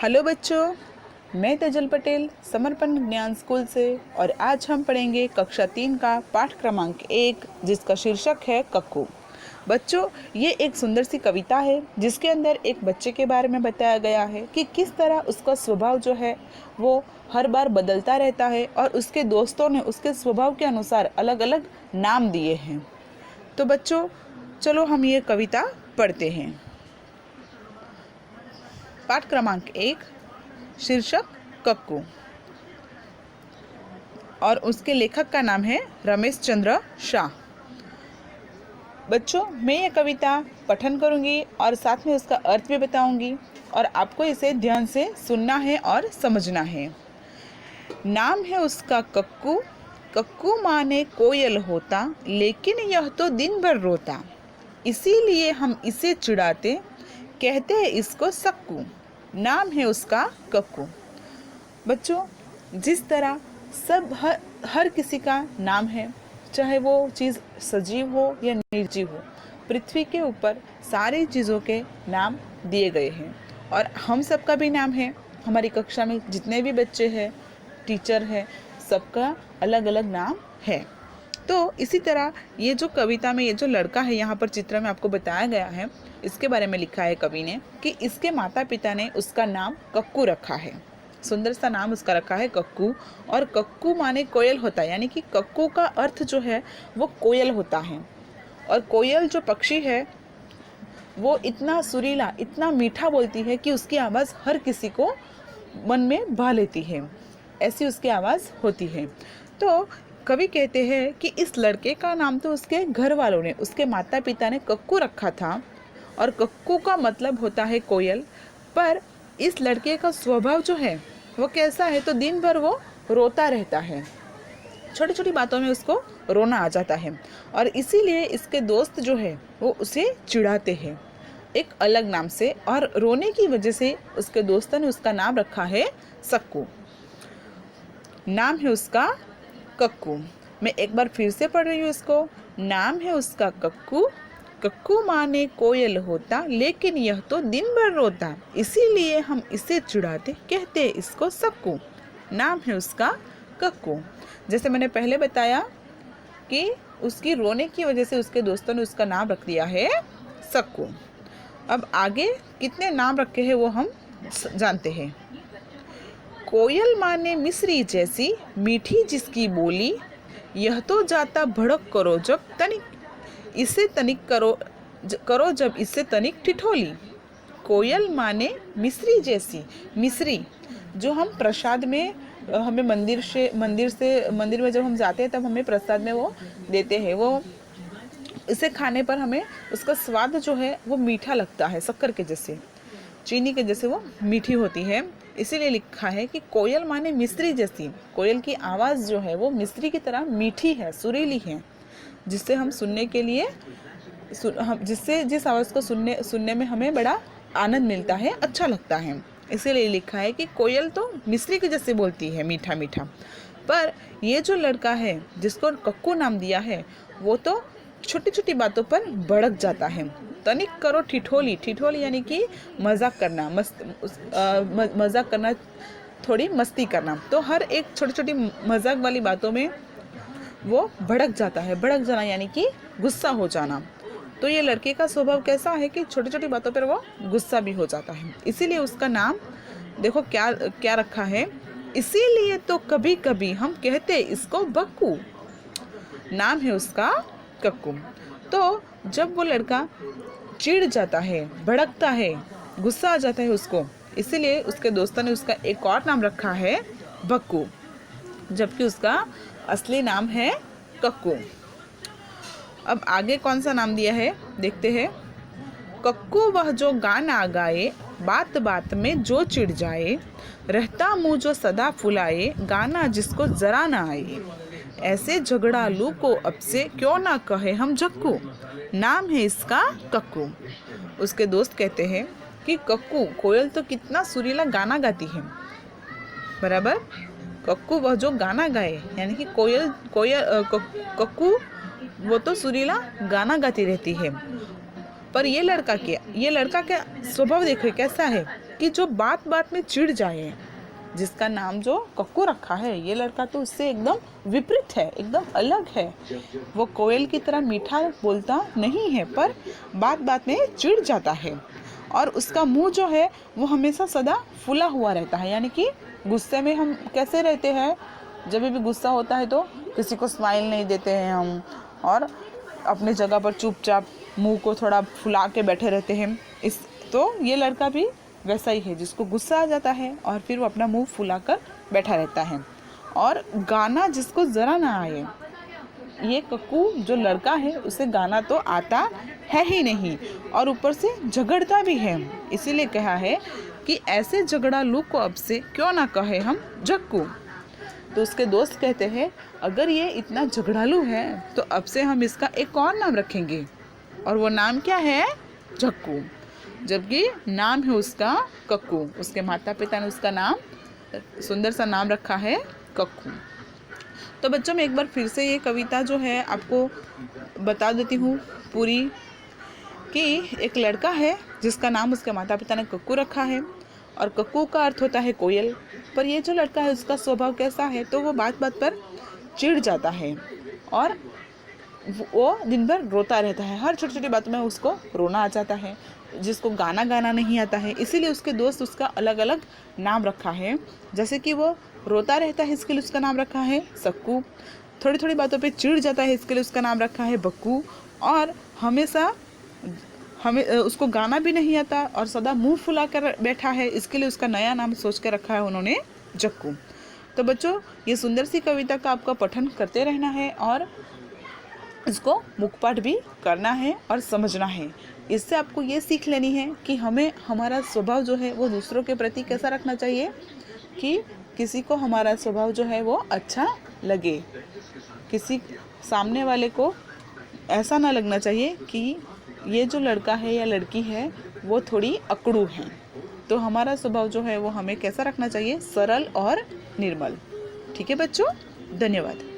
Hello बच्चों, मैं तेजल पटेल समर्पण ज्ञान स्कूल से और आज हम पढ़ेंगे कक्षा 3 का पाठ क्रमांक 1 जिसका शीर्षक है कक्कू। बच्चों, ये एक सुंदर सी कविता है जिसके अंदर एक बच्चे के बारे में बताया गया है कि किस तरह उसका स्वभाव जो है वो हर बार बदलता रहता है और उसके दोस्तों ने उसके स्वभाव के अनुसार अलग अलग नाम दिए हैं। तो बच्चों, चलो हम ये कविता पढ़ते हैं। पाठ क्रमांक 1, शीर्षक कक्कू, और उसके लेखक का नाम है रमेश चंद्र शाह। बच्चों, मैं ये कविता पठन करूंगी और साथ में उसका अर्थ भी बताऊंगी और आपको इसे ध्यान से सुनना है और समझना है। नाम है उसका कक्कू, कक्कू माने कोयल होता, लेकिन यह तो दिन भर रोता, इसीलिए हम इसे चिढ़ाते, कहते हैं इसको सक्कू। नाम है उसका कक्कू। बच्चों, जिस तरह हर किसी का नाम है, चाहे वो चीज़ सजीव हो या निर्जीव हो, पृथ्वी के ऊपर सारी चीज़ों के नाम दिए गए हैं और हम सबका भी नाम है। हमारी कक्षा में जितने भी बच्चे हैं, टीचर है, सबका अलग अलग नाम है। तो इसी तरह ये जो कविता में ये जो लड़का है, यहाँ पर चित्र में आपको बताया गया है, इसके बारे में लिखा है कवि ने कि इसके माता पिता ने उसका नाम कक्कू रखा है। सुंदर सा नाम उसका रखा है कक्कू, और कक्कू माने कोयल होता है, यानी कि कक्कू का अर्थ जो है वो कोयल होता है। और कोयल जो पक्षी है वो इतना सुरीला, इतना मीठा बोलती है कि उसकी आवाज़ हर किसी को मन में भा लेती है, ऐसी उसकी आवाज़ होती है। तो कवि कहते हैं कि इस लड़के का नाम तो उसके घर वालों ने, उसके माता पिता ने कक्कू रखा था, और कक्कू का मतलब होता है कोयल। पर इस लड़के का स्वभाव जो है वो कैसा है, तो दिन भर वो रोता रहता है, छोटी छोटी बातों में उसको रोना आ जाता है, और इसीलिए इसके दोस्त जो है वो उसे चिढ़ाते हैं एक अलग नाम से, और रोने की वजह से उसके दोस्तों ने उसका नाम रखा है सक्कू। नाम है उसका कक्कू। मैं एक बार फिर से पढ़ रही हूँ इसको। नाम है उसका कक्कू, कक्कू माने कोयल होता, लेकिन यह तो दिन भर रोता, इसीलिए हम इसे चिढ़ाते, कहते इसको सक्कू। नाम है उसका कक्कू। जैसे मैंने पहले बताया कि उसकी रोने की वजह से उसके दोस्तों ने उसका नाम रख दिया है सक्कू। अब आगे कितने नाम रखे हैं वो हम जानते हैं। कोयल माने मिस्री जैसी, मीठी जिसकी बोली, यह तो जाता भड़क करो जब तनिक, इसे तनिक करो जब इससे तनिक ठिठोली। कोयल माने मिस्री जैसी, मिस्री जो हम प्रसाद में, हमें मंदिर में जब हम जाते हैं तब हमें प्रसाद में वो देते हैं, वो इसे खाने पर हमें उसका स्वाद जो है वो मीठा लगता है, शक्कर के जैसे, चीनी के जैसे वो मीठी होती है। इसीलिए लिखा है कि कोयल माने मिस्री जैसी, कोयल की आवाज़ जो है वो मिस्री की तरह मीठी है, सुरीली है, जिससे हम सुनने के लिए जिस आवाज़ को सुनने में हमें बड़ा आनंद मिलता है, अच्छा लगता है। इसीलिए लिखा है कि कोयल तो मिस्री के जैसे बोलती है, मीठा मीठा। पर ये जो लड़का है जिसको कक्कू नाम दिया है, वो तो छोटी छोटी बातों पर भड़क जाता है। तनिक करो ठिठोली, ठिठोली यानी कि मजाक करना, मजाक करना, थोड़ी मस्ती करना। तो हर एक छोटी छोटी मजाक वाली बातों में वो भड़क जाता है। भड़क जाना यानी कि गुस्सा हो जाना। तो ये लड़के का स्वभाव कैसा है कि छोटी छोटी बातों पर वो गुस्सा भी हो जाता है। इसीलिए उसका नाम देखो क्या क्या रखा है, इसीलिए तो कभी कभी हम कहते इसको बक्कू। नाम है उसका कक्कू। तो जब वो लड़का चिढ़ जाता है, भड़कता है, गुस्सा आ जाता है उसको, इसीलिए उसके दोस्तों ने उसका एक और नाम रखा है बक्कू, जबकि उसका असली नाम है कक्कू। अब आगे कौन सा नाम दिया है देखते हैं। कक्कू वह जो गाना गाए, बात बात में जो चिढ़ जाए, रहता मुँह जो सदा फुलाए, गाना जिसको जरा ना आए, ऐसे झगड़ालू को अब से क्यों ना कहे हम जक्कू। नाम है इसका कक्कू। उसके दोस्त कहते हैं कि कक्कू, कोयल तो कितना सुरीला गाना गाती है, बराबर। कक्कू वह जो गाना गाए, यानी कि कक्कू वो तो सुरीला गाना गाती रहती है। पर ये लड़का का स्वभाव देखो कैसा है, कि जो बात बात में चिढ़ जाए। जिसका नाम जो कक्कू रखा है, ये लड़का तो उससे एकदम विपरीत है, एकदम अलग है। वो कोयल की तरह मीठा बोलता नहीं है, पर बात बात में चिढ़ जाता है। और उसका मुंह जो है वो हमेशा सदा फूला हुआ रहता है। यानी कि गुस्से में हम कैसे रहते हैं, जब भी गुस्सा होता है तो किसी को स्माइल नहीं देते हैं हम, और अपने जगह पर चुपचाप मुंह को थोड़ा फुला के बैठे रहते हैं। तो ये लड़का भी वैसा ही है, जिसको गुस्सा आ जाता है और फिर वो अपना मुंह फुलाकर बैठा रहता है। और गाना जिसको ज़रा ना आए, ये कक्कू जो लड़का है उसे गाना तो आता है ही नहीं, और ऊपर से झगड़ता भी है। इसीलिए कहा है कि ऐसे झगड़ालू को अब से क्यों ना कहे हम जक्कू। तो उसके दोस्त कहते हैं, अगर ये इतना झगड़ालू है तो अब से हम इसका एक और नाम रखेंगे, और वो नाम क्या है? जक्कू। जबकि नाम है उसका कक्कू। उसके माता पिता ने उसका नाम, सुंदर सा नाम रखा है कक्कू। तो बच्चों, मैं एक बार फिर से ये कविता जो है आपको बता देती हूँ पूरी, कि एक लड़का है जिसका नाम उसके माता पिता ने कक्कू रखा है, और कक्कू का अर्थ होता है कोयल। पर ये जो लड़का है उसका स्वभाव कैसा है, तो वो बात बात पर चिढ़ जाता है, और वो दिन भर रोता रहता है। हर छोटी छोटी बातों में उसको रोना आ जाता है, जिसको गाना नहीं आता है। इसीलिए उसके दोस्त उसका अलग अलग नाम रखा है। जैसे कि वो रोता रहता है, इसके लिए उसका नाम रखा है सक्कू। थोड़ी थोड़ी बातों पे चिढ़ जाता है, इसके लिए उसका नाम रखा है बक्कू। और हमेशा उसको गाना भी नहीं आता और सदा मुंह फुला कर बैठा है, इसके लिए उसका नया नाम सोच कर रखा है उन्होंने जक्कू। तो बच्चों, ये सुंदर सी कविता का आपका पठन करते रहना है, और इसको मुखपाठ भी करना है और समझना है। इससे आपको ये सीख लेनी है कि हमें हमारा स्वभाव जो है वो दूसरों के प्रति कैसा रखना चाहिए, कि किसी को हमारा स्वभाव जो है वो अच्छा लगे। किसी सामने वाले को ऐसा ना लगना चाहिए कि ये जो लड़का है या लड़की है वो थोड़ी अकड़ू है। तो हमारा स्वभाव जो है वो हमें कैसा रखना चाहिए? सरल और निर्मल। ठीक है बच्चों, धन्यवाद।